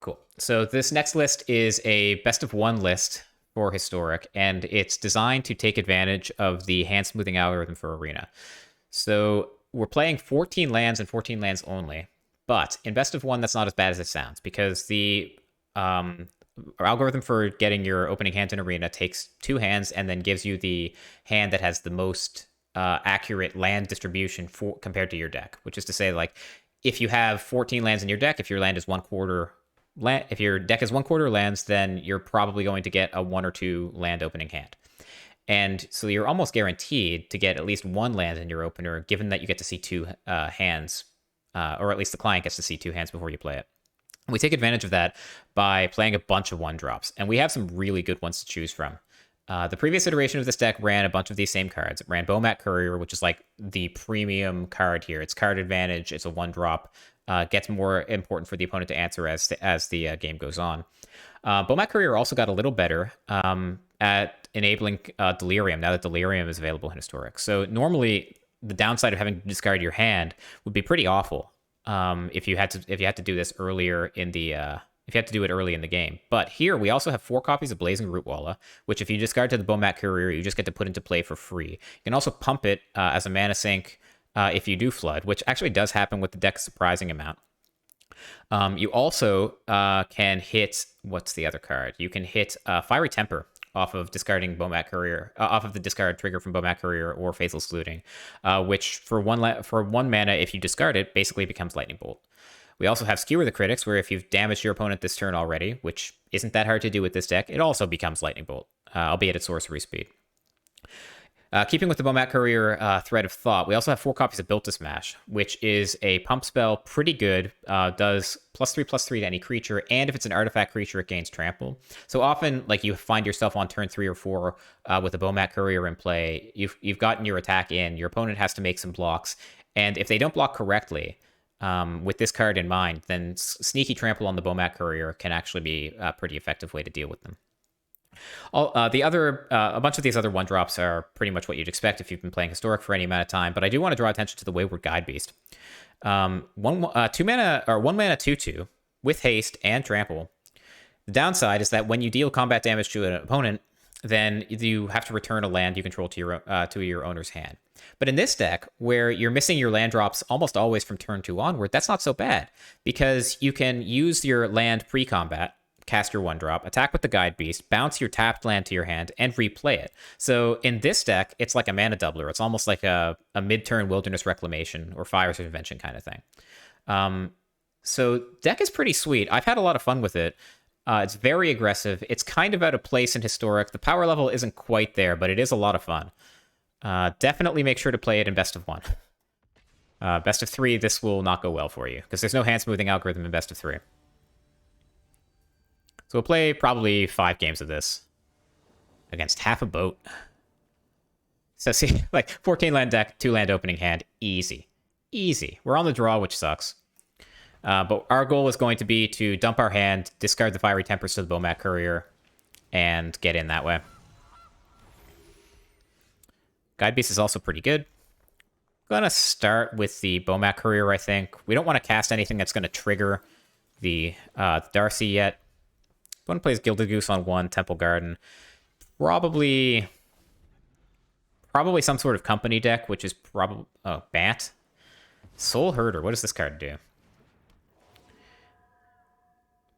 Cool. So this next list is a best of one list for Historic, and it's designed to take advantage of the hand smoothing algorithm for Arena. So we're playing 14 lands and 14 lands only, but in best of one, that's not as bad as it sounds because the algorithm for getting your opening hand in Arena takes two hands and then gives you the hand that has the most accurate land distribution for compared to your deck, which is to say, like, if you have 14 lands in your deck, if your land is one quarter land, if your deck is one quarter lands, then you're probably going to get a one or two land opening hand. And so you're almost guaranteed to get at least one land in your opener, given that you get to see two hands, or at least the client gets to see two hands before you play it. And we take advantage of that by playing a bunch of one drops, and we have some really good ones to choose from. The previous iteration of this deck ran a bunch of these same cards. It ran Bo1 Courier, which is like the premium card here. It's card advantage. It's a one drop. Gets more important for the opponent to answer as the game goes on. Bo1 Courier also got a little better at enabling Delirium now that Delirium is available in Historic. So normally the downside of having to discard your hand would be pretty awful if you had to do this earlier in the if you had to do it early in the game. But here we also have 4 copies of Blazing Rootwalla, which if you discard to the Bo1 Courier, you just get to put into play for free. You can also pump it as a mana sink if you do flood, which actually does happen with the deck's surprising amount. You also can hit, what's the other card? You can hit Fiery Temper off of discarding Bo1 Courier, off of the discard trigger from Bo1 Courier or Faithless Looting, which for one mana, if you discard it, basically becomes Lightning Bolt. We also have Skewer the Critics, where if you've damaged your opponent this turn already, which isn't that hard to do with this deck, it also becomes Lightning Bolt, albeit at sorcery speed. Keeping with the Bo1 Courier thread of thought, we also have 4 copies of Built to Smash, which is a pump spell, pretty good, does +3/+3 to any creature, and if it's an artifact creature, it gains trample. So often, like, you find yourself on turn 3 or 4 with a Bo1 Courier in play, you've gotten your attack in, your opponent has to make some blocks, and if they don't block correctly, with this card in mind, then sneaky trample on the Bo1 Courier can actually be a pretty effective way to deal with them. A bunch of these other one drops are pretty much what you'd expect if you've been playing Historic for any amount of time. But I do want to draw attention to the Wayward Guide Beast. 1 mana 2/2 with haste and trample. The downside is that when you deal combat damage to an opponent, then you have to return a land you control to your owner's hand. But in this deck, where you're missing your land drops almost always from turn 2 onward, that's not so bad because you can use your land pre-combat, cast your 1-drop, attack with the Guide Beast, bounce your tapped land to your hand, and replay it. So in this deck, it's like a mana doubler. It's almost like a mid-turn Wilderness Reclamation or Fire's Intervention kind of thing. So deck is pretty sweet. I've had a lot of fun with it. It's very aggressive. It's kind of out of place in Historic. The power level isn't quite there, but it is a lot of fun. Definitely make sure to play it in best of 1. Best of 3, this will not go well for you because there's no hand smoothing algorithm in best of 3. So we'll play probably 5 games of this against half a boat. So see, like 14 land deck, 2 land opening hand, easy. Easy. We're on the draw, which sucks. But our goal is going to be to dump our hand, discard the Fiery Tempers to the Bo1 Courier, and get in that way. Guide Beast is also pretty good. Gonna start with the Bo1 Courier, I think. We don't want to cast anything that's going to trigger the Darcy yet. One plays Gilded Goose on 1, Temple Garden. Probably some sort of company deck, which is probably... Oh, Bant. Soul Herder. What does this card do?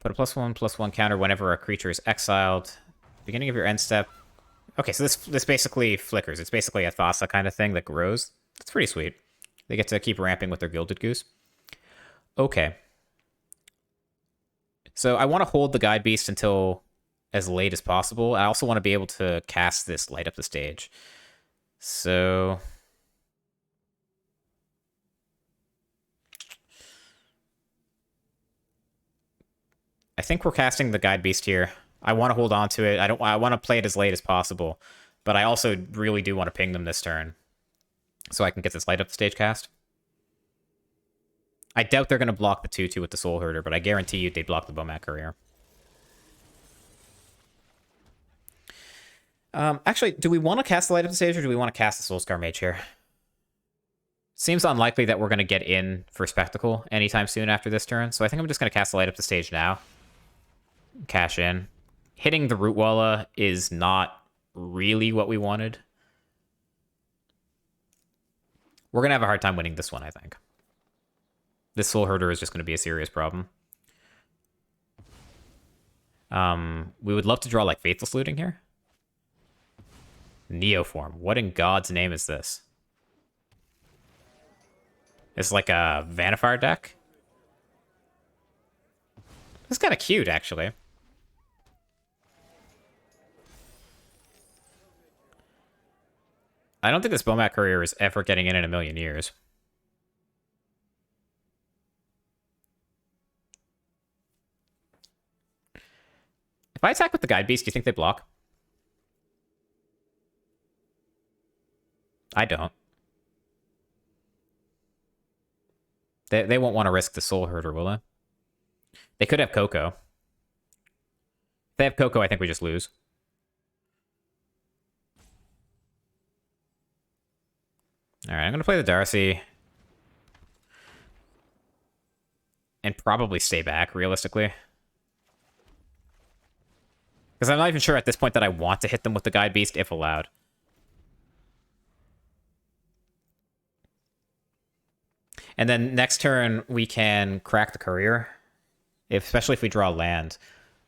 Put a +1/+1 counter whenever a creature is exiled. Beginning of your end step. Okay, so this basically flickers. It's basically a Thassa kind of thing that grows. It's pretty sweet. They get to keep ramping with their Gilded Goose. Okay. So I want to hold the Guide Beast until as late as possible. I also want to be able to cast this Light Up the Stage. So... I think we're casting the Guide Beast here. I want to hold on to it. I want to play it as late as possible. But I also really do want to ping them this turn. So I can get this Light Up the Stage cast. I doubt they're going to block the 2/2 with the Soul Herder, but I guarantee you they'd block the Bo1 Courier. Actually, do we want to cast the Light Up the Stage, or do we want to cast the Soulscar Mage here? Seems unlikely that we're going to get in for Spectacle anytime soon after this turn, so I think I'm just going to cast the Light Up the Stage now. cash in. Hitting the Root Walla is not really what we wanted. We're going to have a hard time winning this one, I think. This Soul Herder is just going to be a serious problem. We would love to draw, like, Faithless Looting here. Neoform. What in God's name is this? It's like a Vanifier deck? It's kind of cute, actually. I don't think this Bomat Courier is ever getting in a million years. If I attack with the Guide Beast, do you think they block? I don't. They won't want to risk the Soul Herder, will they? They could have Coco. If they have Coco, I think we just lose. Alright, I'm going to play the Darcy. And probably stay back, realistically. Because I'm not even sure at this point that I want to hit them with the Guide Beast, if allowed. And then next turn, we can crack the Courier. Especially if we draw land.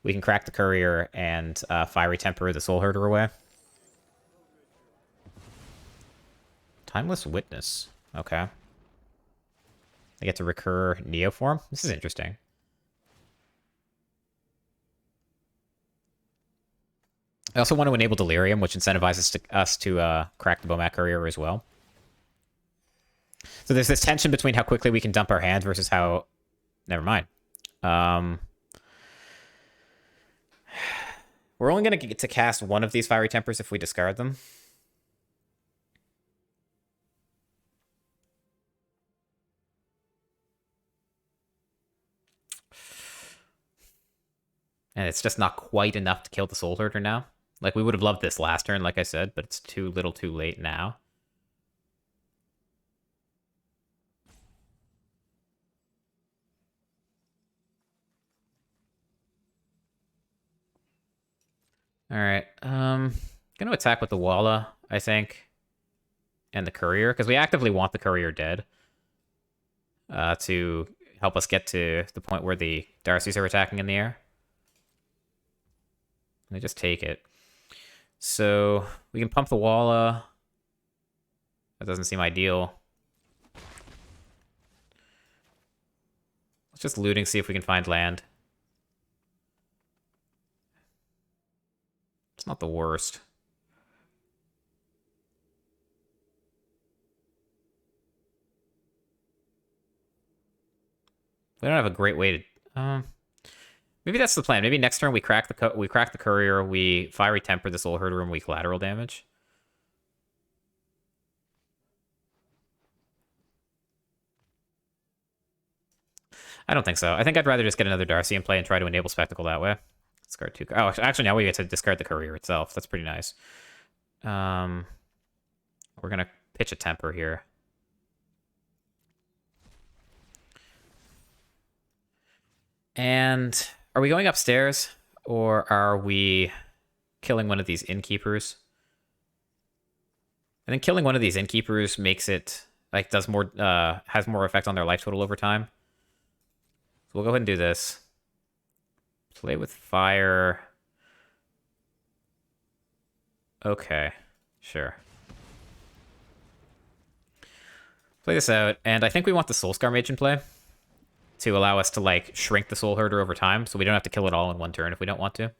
We can crack the Courier and Fiery Temper the Soul Herder away. Timeless Witness. Okay. I get to recur Neoform. This is interesting. I also want to enable Delirium, which incentivizes us to crack the Bomat Courier as well. So there's this tension between how quickly we can dump our hand versus how... Never mind. We're only going to get to cast one of these Fiery Tempers if we discard them. And it's just not quite enough to kill the Soul Herder now. Like, we would have loved this last turn, like I said, but it's too little too late now. Alright, gonna attack with the Walla, I think. And the Courier, because we actively want the Courier dead. To help us get to the point where the Darcys are attacking in the air. They just take it. So, we can pump the Walla. That doesn't seem ideal. Let's just looting, see if we can find land. It's not the worst. We don't have a great way to... maybe that's the plan. Maybe next turn we crack the Courier, we Fiery Temper the Soul Herder, and we collateral damage. I don't think so. I think I'd rather just get another Darcy in play and try to enable Spectacle that way. Discard 2. Oh, actually, now we get to discard the Courier itself. That's pretty nice. We're gonna pitch a Temper here. And are we going upstairs, or are we killing one of these Innkeepers? I think killing one of these Innkeepers makes it, like, has more effect on their life total over time. So we'll go ahead and do this. Play with fire. Okay, sure. Play this out, and I think we want the Soulscar Mage in play to allow us to, like, shrink the Soul Herder over time, so we don't have to kill it all in one turn if we don't want to.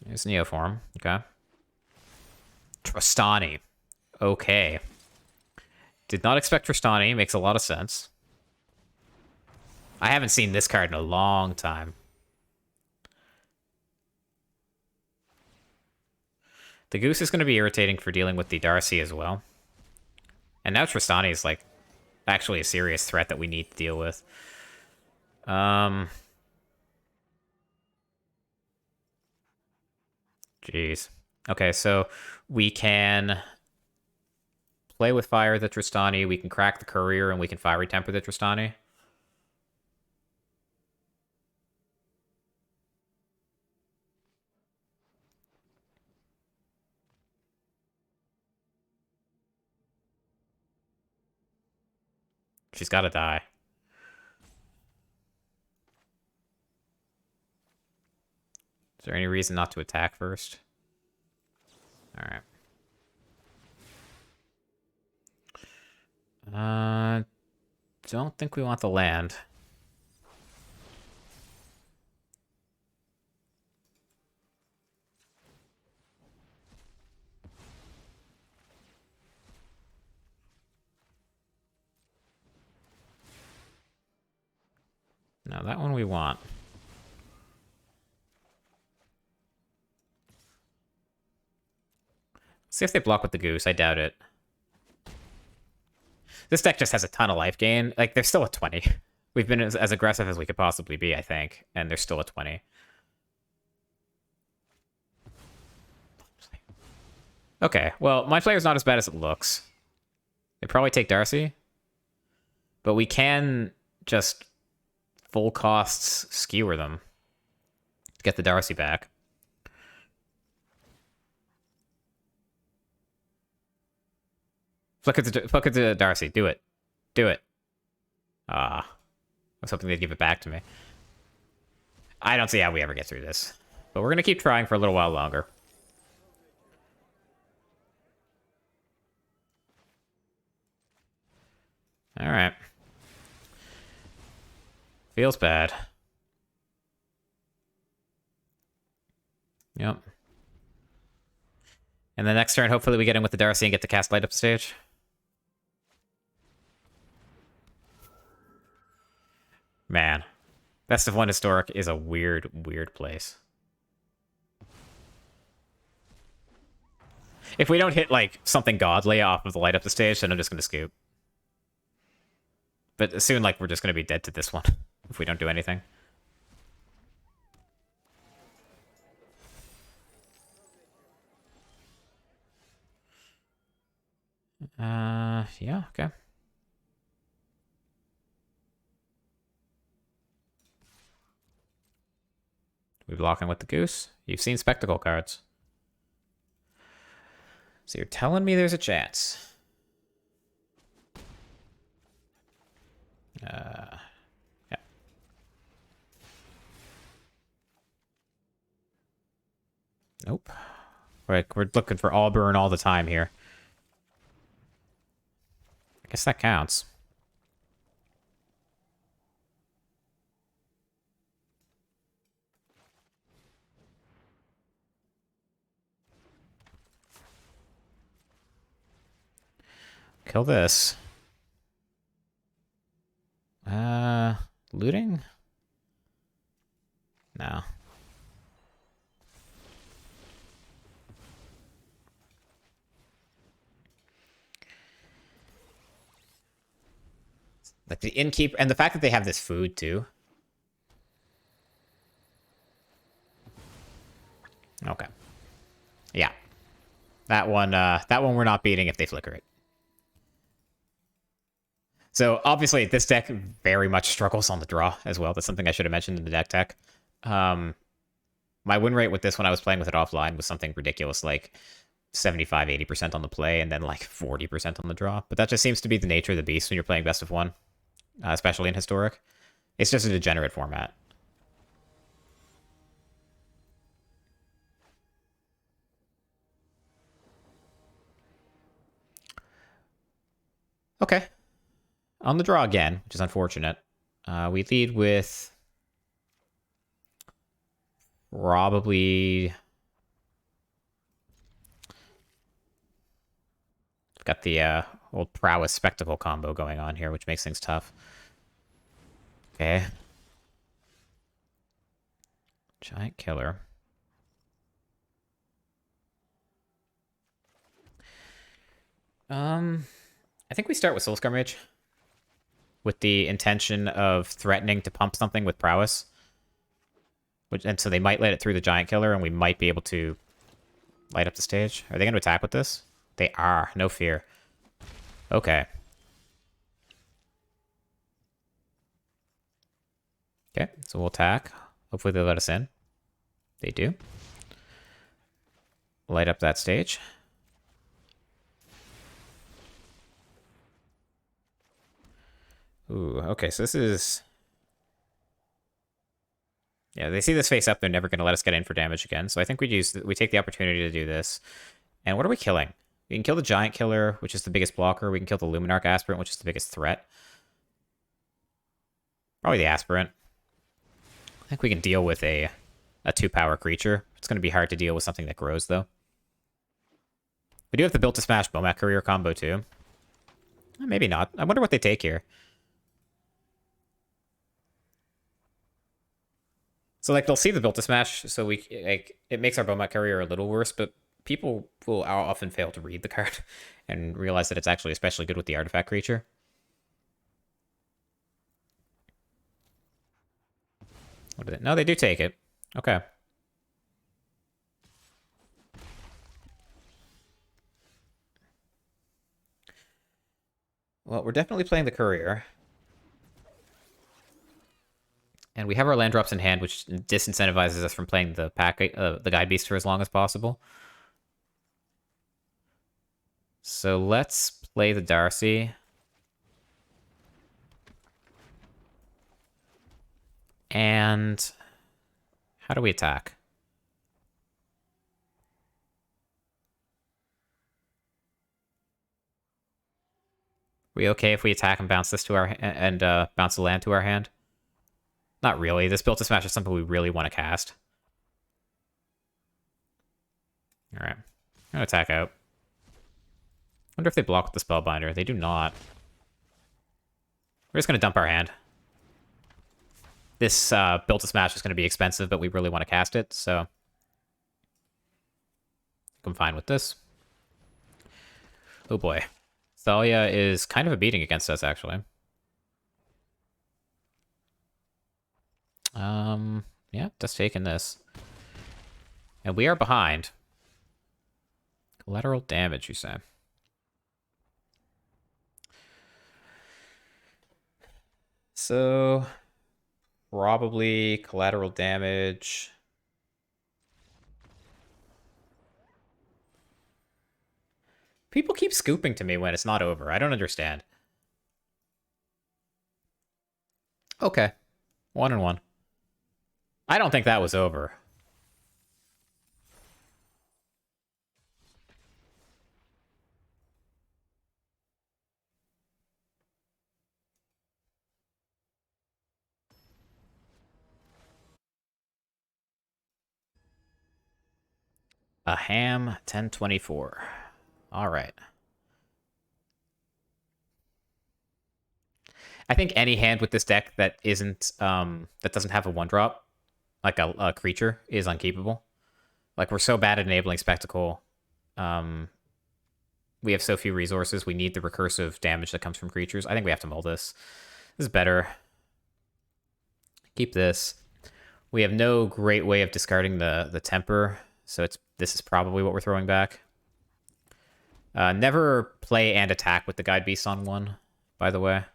There's Neoform. Okay. Trostani. Okay. Did not expect Trostani. Makes a lot of sense. I haven't seen this card in a long time. The Goose is going to be irritating for dealing with the Darcy as well. And now Trostani is, like, actually a serious threat that we need to deal with. Jeez. Okay, so we can play with fire the Trostani, we can crack the Courier, and we can Fiery Temper the Trostani. She's got to die. Is there any reason not to attack first? Alright. Don't think we want the land. No, that one we want. See if they block with the goose. I doubt it. This deck just has a ton of life gain. Like, they're still at 20. We've been as aggressive as we could possibly be, I think. And they're still at 20. Okay, well, my player's not as bad as it looks. They probably take Darcy. But we can just full costs skewer them to get the Darcy back. Flick it to Darcy. Do it. Do it. I was hoping they'd give it back to me. I don't see how we ever get through this. But we're going to keep trying for a little while longer. Alright. Feels bad. Yep. And the next turn, hopefully we get in with the Darcy and get the cast light up the stage. Man. Best of 1 Historic is a weird, weird place. If we don't hit, like, something godly off of the light up the stage, then I'm just going to scoop. But soon, like, we're just going to be dead to this one if we don't do anything. Yeah, okay. We blocking with the goose? You've seen spectacle cards. So you're telling me there's a chance. Yeah. Nope. We're looking for Auburn all the time here. I guess that counts. Kill this. Looting? No. Like the innkeep, and the fact that they have this food too. Okay. Yeah. That one we're not beating if they flicker it. So obviously this deck very much struggles on the draw as well. That's something I should have mentioned in the deck tech. My win rate with this when I was playing with it offline was something ridiculous, like 75, 80% on the play, and then like 40% on the draw. But that just seems to be the nature of the beast when you're playing best of 1, especially in Historic. It's just a degenerate format. Okay. On the draw again, which is unfortunate. We lead with probably... Got the old prowess spectacle combo going on here, which makes things tough. Okay. Giant killer. I think we start with Soulscar Mage. With the intention of threatening to pump something with prowess. And so they might let it through the giant killer, and we might be able to light up the stage. Are they going to attack with this? They are. No fear. Okay. Okay, so we'll attack. Hopefully they let us in. They do. Light up that stage. Ooh, okay, so this is... Yeah, they see this face up, they're never going to let us get in for damage again. So I think we take the opportunity to do this. And what are we killing? We can kill the Giant Killer, which is the biggest blocker. We can kill the Luminarch Aspirant, which is the biggest threat. Probably the Aspirant. I think we can deal with a 2-power creature. It's going to be hard to deal with something that grows, though. We do have the Built to Smash Bomat Courier combo, too. Maybe not. I wonder what they take here. So, like, they'll see the Built to Smash, so it makes our Bomat Courier a little worse, but people will often fail to read the card and realize that it's actually especially good with the artifact creature. What is it? No, they do take it. Okay. Well, we're definitely playing the Courier. And we have our land drops in hand, which disincentivizes us from playing the Guide Beast for as long as possible. So let's play the Darcy. And how do we attack? We okay if we attack and bounce this to our bounce the land to our hand? Not really. This Built to Smash is something we really want to cast. All right, I'm gonna attack out. Wonder if they block with the Spellbinder. They do not. We're just gonna dump our hand. This Built to Smash is going to be expensive, but we really want to cast it, so I'm fine with this. Oh boy. Thalia is kind of a beating against us, actually. Yeah, just taking this. And we are behind. Collateral damage, you say? So, probably collateral damage. People keep scooping to me when it's not over. I don't understand. Okay. 1-1. I don't think that was over. A ham 1024. All right. I think any hand with this deck that isn't that doesn't have a 1-drop, like a creature, is unkeepable. Like, we're so bad at enabling Spectacle. We have so few resources. We need the recursive damage that comes from creatures. I think we have to mull this. This is better. Keep this. We have no great way of discarding the temper, so this is probably what we're throwing back. Never play and attack with the Guide Beast on 1, by the way.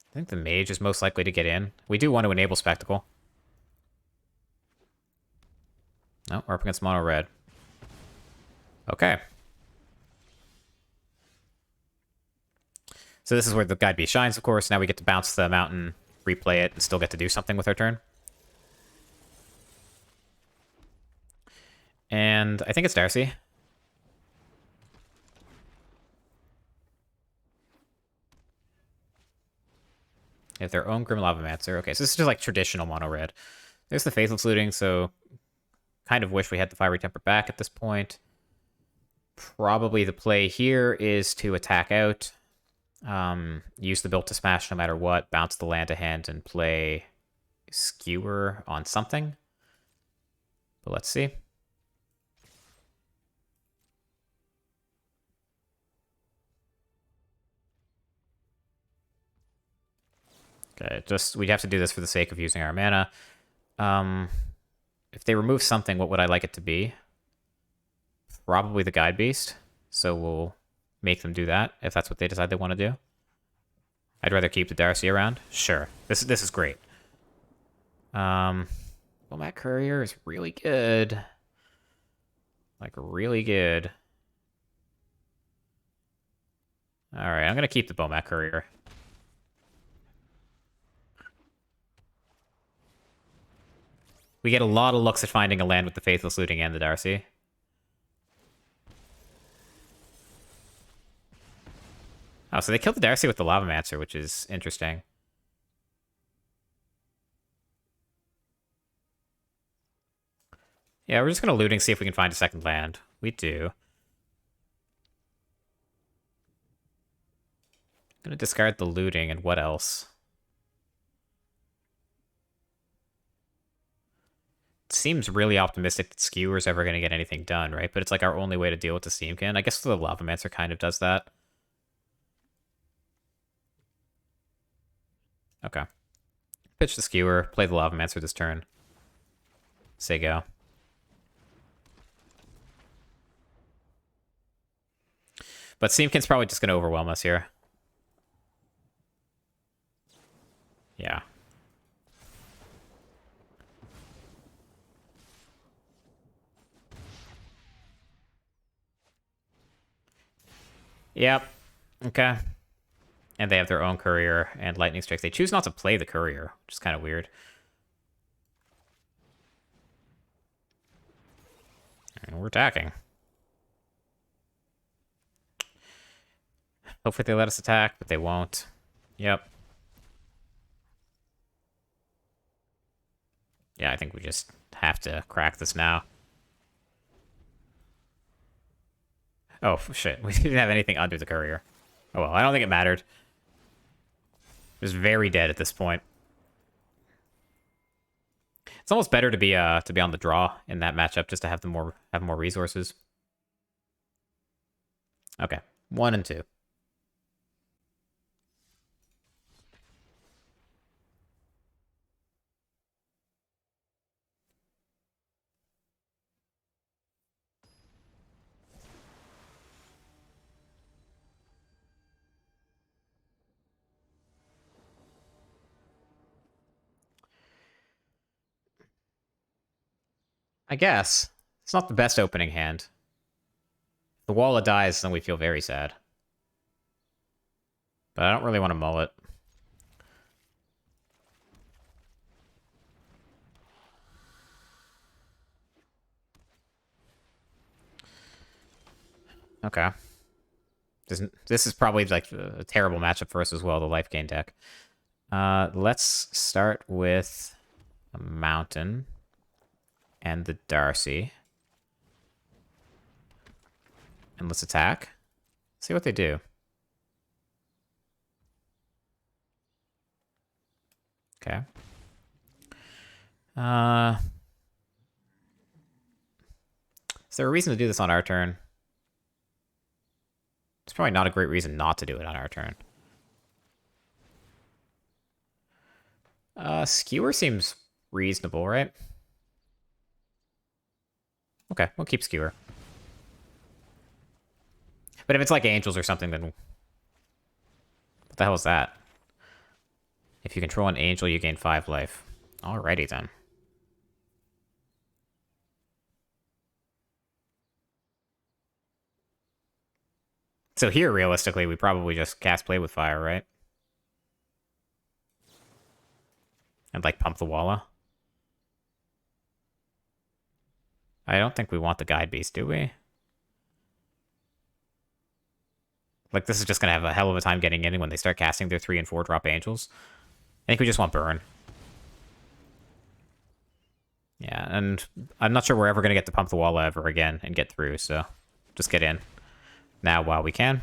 I think the Mage is most likely to get in. We do want to enable Spectacle. No, we're up against mono red. Okay. So this is where the Guide Beast shines, of course. Now we get to bounce the mountain, replay it, and still get to do something with our turn. And I think it's Darcy. They have their own Grim Lavamancer. Okay, so this is just like traditional mono red. There's the Faithless Looting, so kind of wish we had the Fiery Temper back at this point. Probably the play here is to attack out, use the Built to Smash no matter what, bounce the land to hand, and play Skewer on something. But let's see. Okay, we'd have to do this for the sake of using our mana. If they remove something, what would I like it to be? Probably the Guide Beast. So we'll make them do that, if that's what they decide they want to do. I'd rather keep the Darcy around. Sure. This is great. Bomat Courier is really good. Like, really good. Alright, I'm gonna keep the Bomat Courier. We get a lot of looks at finding a land with the Faithless Looting and the Darcy. Oh, so they killed the Darcy with the Lavamancer, which is interesting. Yeah, we're just gonna looting, see if we can find a second land. We do. Gonna discard the looting, and what else? It seems really optimistic that Skewer's ever gonna get anything done, right? But it's like our only way to deal with the Steamkin. I guess the Lavamancer kind of does that. Okay. Pitch the Skewer, play the Lavamancer this turn. Say go. But Steamkin's probably just going to overwhelm us here. Yeah. Yep. Okay. And they have their own courier and lightning strikes. They choose not to play the courier, which is kind of weird. And we're attacking. Hopefully they let us attack, but they won't. Yep. Yeah, I think we just have to crack this now. Oh, shit. We didn't have anything under the courier. Oh, well, I don't think it mattered. It was very dead at this point. It's almost better to be on the draw in that matchup, just to have more resources. Okay, 1 and 2. I guess it's not the best opening hand. If the Walla dies, then we feel very sad. But I don't really want to mull it. Okay. This is probably like a terrible matchup for us as well, the life gain deck. Let's start with a Mountain and the Darcy. And let's attack. See what they do. Okay. Is there a reason to do this on our turn? It's probably not a great reason not to do it on our turn. Skewer seems reasonable, right? Okay, we'll keep Skewer. But if it's like Angels or something, then... What the hell is that? If you control an Angel, you gain 5 life. Alrighty, then. So here, realistically, we probably just cast Play with Fire, right? And, like, pump the Walla. I don't think we want the Guide Beast, do we? Like, this is just going to have a hell of a time getting in when they start casting their 3 and 4 drop Angels. I think we just want Burn. Yeah, and I'm not sure we're ever going to get to pump the Walla ever again and get through, so just get in now while we can.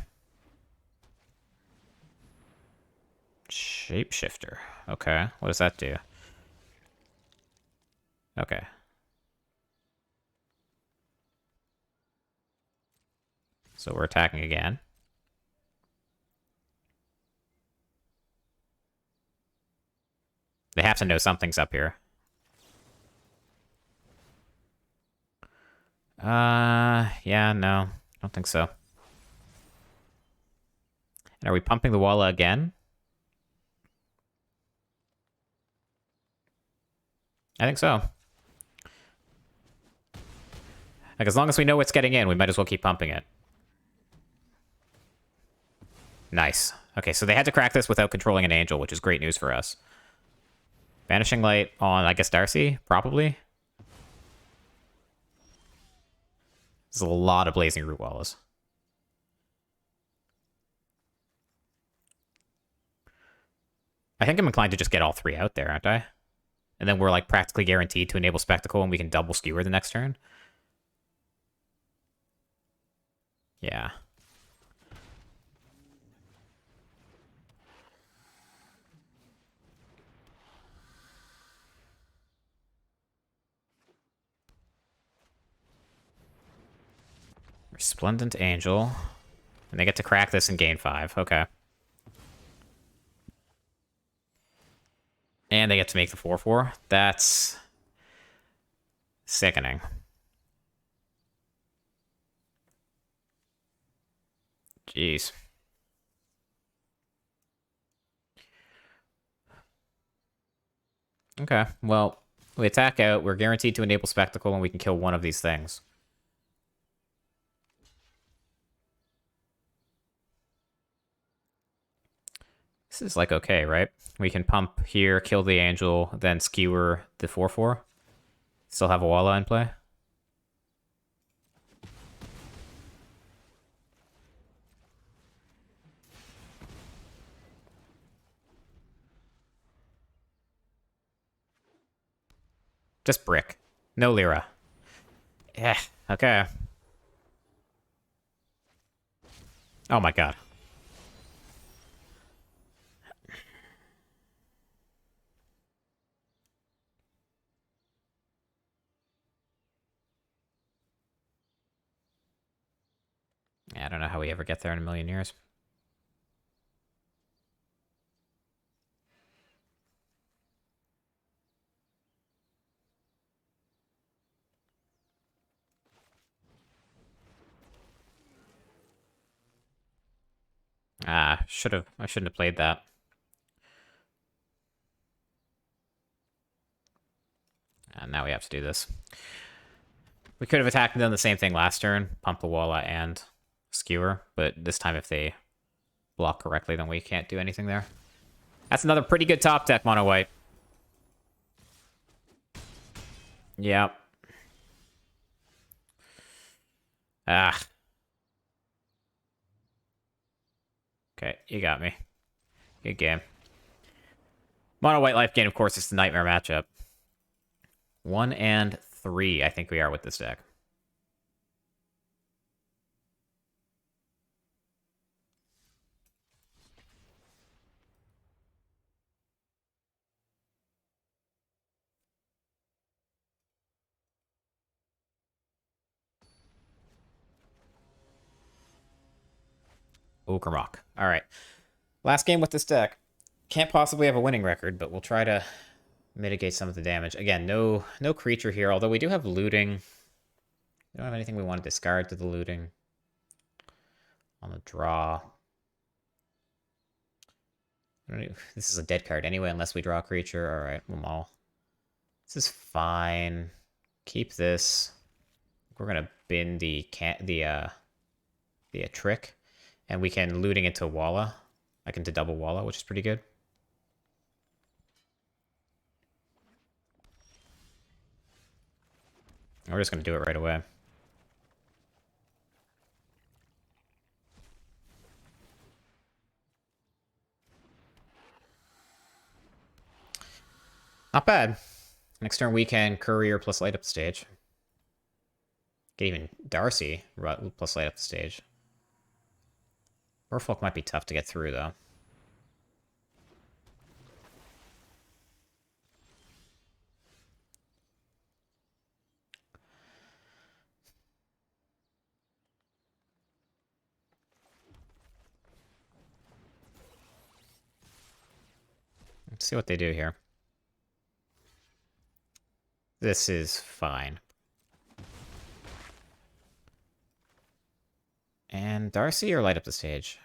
Shapeshifter. Okay, what does that do? Okay. So we're attacking again. They have to know something's up here. Yeah, no. I don't think so. And are we pumping the Walla again? I think so. Like, as long as we know what's getting in, we might as well keep pumping it. Nice. Okay, so they had to crack this without controlling an angel, which is great news for us. Vanishing Light on, I guess, Darcy? Probably? There's a lot of Blazing Root Walls. I think I'm inclined to just get all three out there, aren't I? And then we're, like, practically guaranteed to enable Spectacle, and we can double Skewer the next turn. Yeah. Resplendent Angel. And they get to crack this and gain 5. Okay. And they get to make the 4/4. That's sickening. Jeez. Okay, well, we attack out. We're guaranteed to enable Spectacle, and we can kill one of these things. This is, like, okay, right? We can pump here, kill the Angel, then Skewer the 4/4. Still have a Walla in play. Just Brick. No Lyra. Yeah, okay. Oh my god. I don't know how we ever get there in a million years. I shouldn't have played that. And now we have to do this. We could have attacked and done the same thing last turn, pump the Walla and Skewer, but this time if they block correctly, then we can't do anything there. That's another pretty good top deck, mono white. Yep. Ah. Okay, you got me. Good game. Mono white life gain, of course, is the nightmare matchup. 1 and 3, I think we are with this deck. Ukrmok. All right. Last game with this deck. Can't possibly have a winning record, but we'll try to mitigate some of the damage. Again, no creature here, although we do have looting. We don't have anything we want to discard to the looting. On the draw. This is a dead card anyway, unless we draw a creature. All right, we'll maul. This is fine. Keep this. We're gonna bin the trick, and we can looting into Walla, like into double Walla, which is pretty good. We're just gonna do it right away. Not bad. Next turn we can Courier plus light up the stage. Get even Darcy plus light up the stage. Merfolk might be tough to get through, though. Let's see what they do here. This is fine. And Darcy or light up the stage?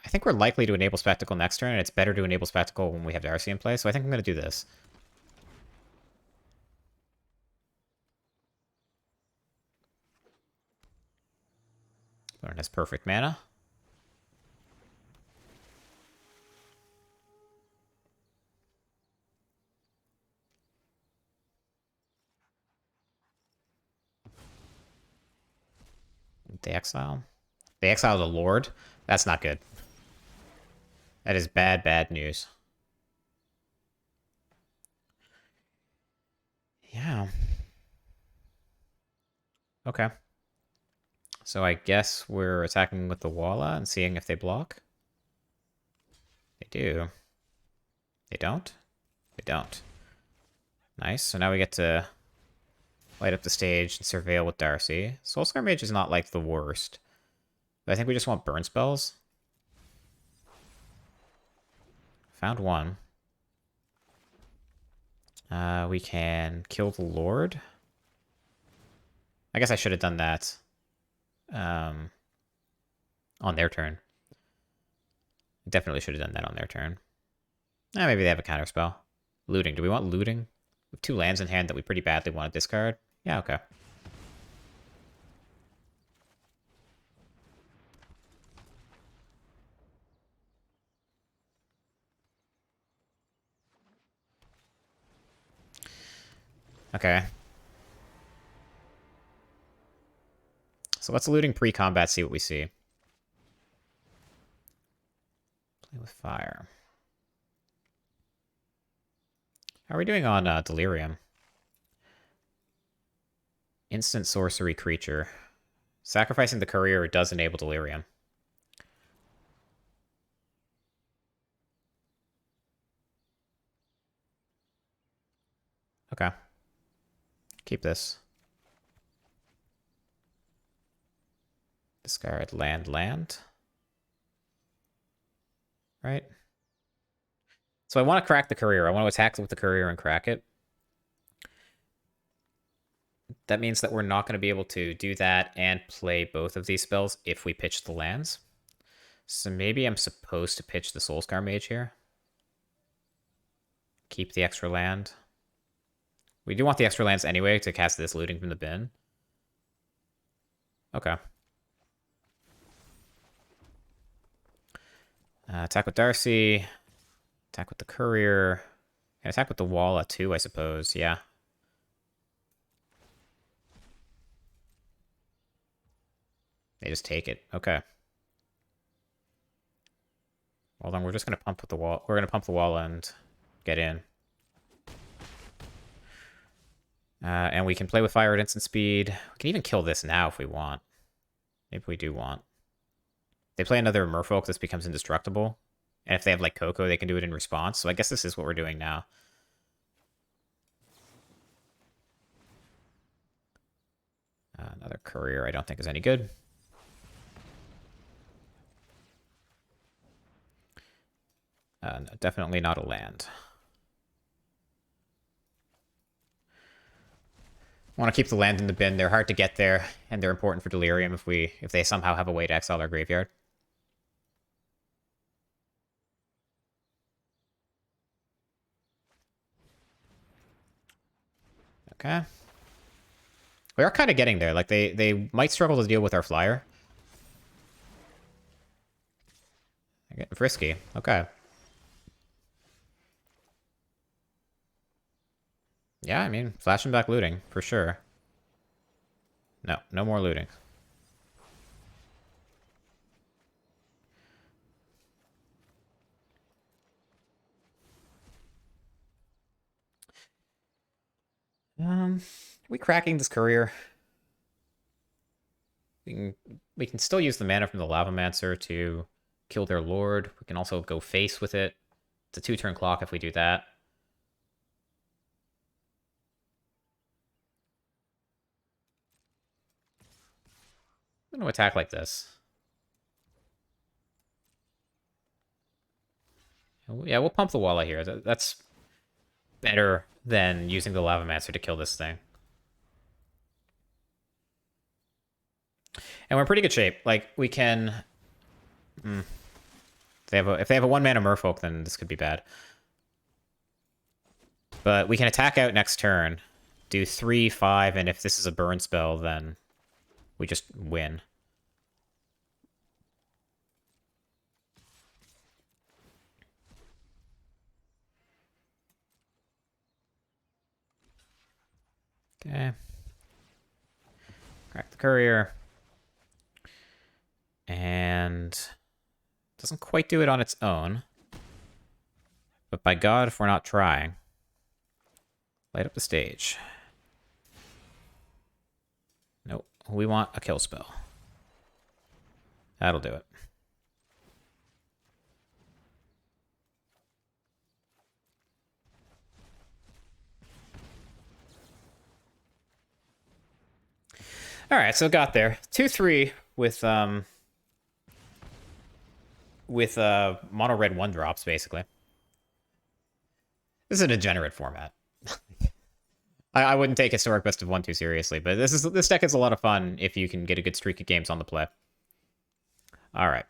I think we're likely to enable Spectacle next turn, and it's better to enable Spectacle when we have Darcy in play, so I think I'm going to do this. Someone has perfect mana. They exile. They exile the Lord. That's not good. That is bad, bad news. Yeah. Okay. So I guess we're attacking with the Walla and seeing if they block. They do. They don't? They don't. Nice. So now we get to light up the stage and surveil with Darcy. Soulscar Mage is not like the worst. But I think we just want burn spells. Found one. We can kill the Lord. I guess I should have done that on their turn. Definitely should have done that on their turn. Maybe they have a counterspell. Looting. Do we want looting? We have 2 lands in hand that we pretty badly want to discard. Yeah, okay. Okay. So let's looting pre-combat, see what we see. Play with fire. How are we doing on Delirium? Instant sorcery creature. Sacrificing the courier does enable Delirium. Okay. Keep this. Discard land. Right? So I want to crack the courier. I want to attack with the courier and crack it. That means that we're not going to be able to do that and play both of these spells if we pitch the lands. So maybe I'm supposed to pitch the Soulscar Mage here. Keep the extra land. We do want the extra lands anyway to cast this looting from the bin. Okay. Attack with Darcy. Attack with the courier. And attack with the Walla too, I suppose. Yeah. They just take it. Okay. Well, then we're just going to pump with the wall. We're going to pump the wall and get in. And we can play with fire at instant speed. We can even kill this now if we want. Maybe we do want. They play another Merfolk, this becomes indestructible. And if they have, like, Coco, they can do it in response. So I guess this is what we're doing now. Another courier I don't think is any good. No, definitely not a land. Want to keep the land in the bin. They're hard to get there, and they're important for Delirium if they somehow have a way to exile our graveyard. Okay. We are kind of getting there. Like, they might struggle to deal with our flyer. They're getting frisky. Okay. Yeah, I mean, flashing back looting, for sure. No, no more looting. Are we cracking this courier? We can still use the mana from the Lavamancer to kill their lord. We can also go face with it. It's a 2-turn clock if we do that. I'm going to attack like this. Yeah, we'll pump the Walla here. That's better than using the Lavamancer to kill this thing. And we're in pretty good shape. Like, we can... if they have a 1-mana Merfolk, then this could be bad. But we can attack out next turn, do 3, 5, and if this is a burn spell, then we just win. Okay. Crack the courier. And doesn't quite do it on its own. But by God, if we're not trying. Light up the stage. Nope. We want a kill spell. That'll do it. All right, so got there. 2-3 with mono red 1-drops, basically. This is a degenerate format. I wouldn't take historic best of 1 too seriously, but this deck is a lot of fun if you can get a good streak of games on the play. All right.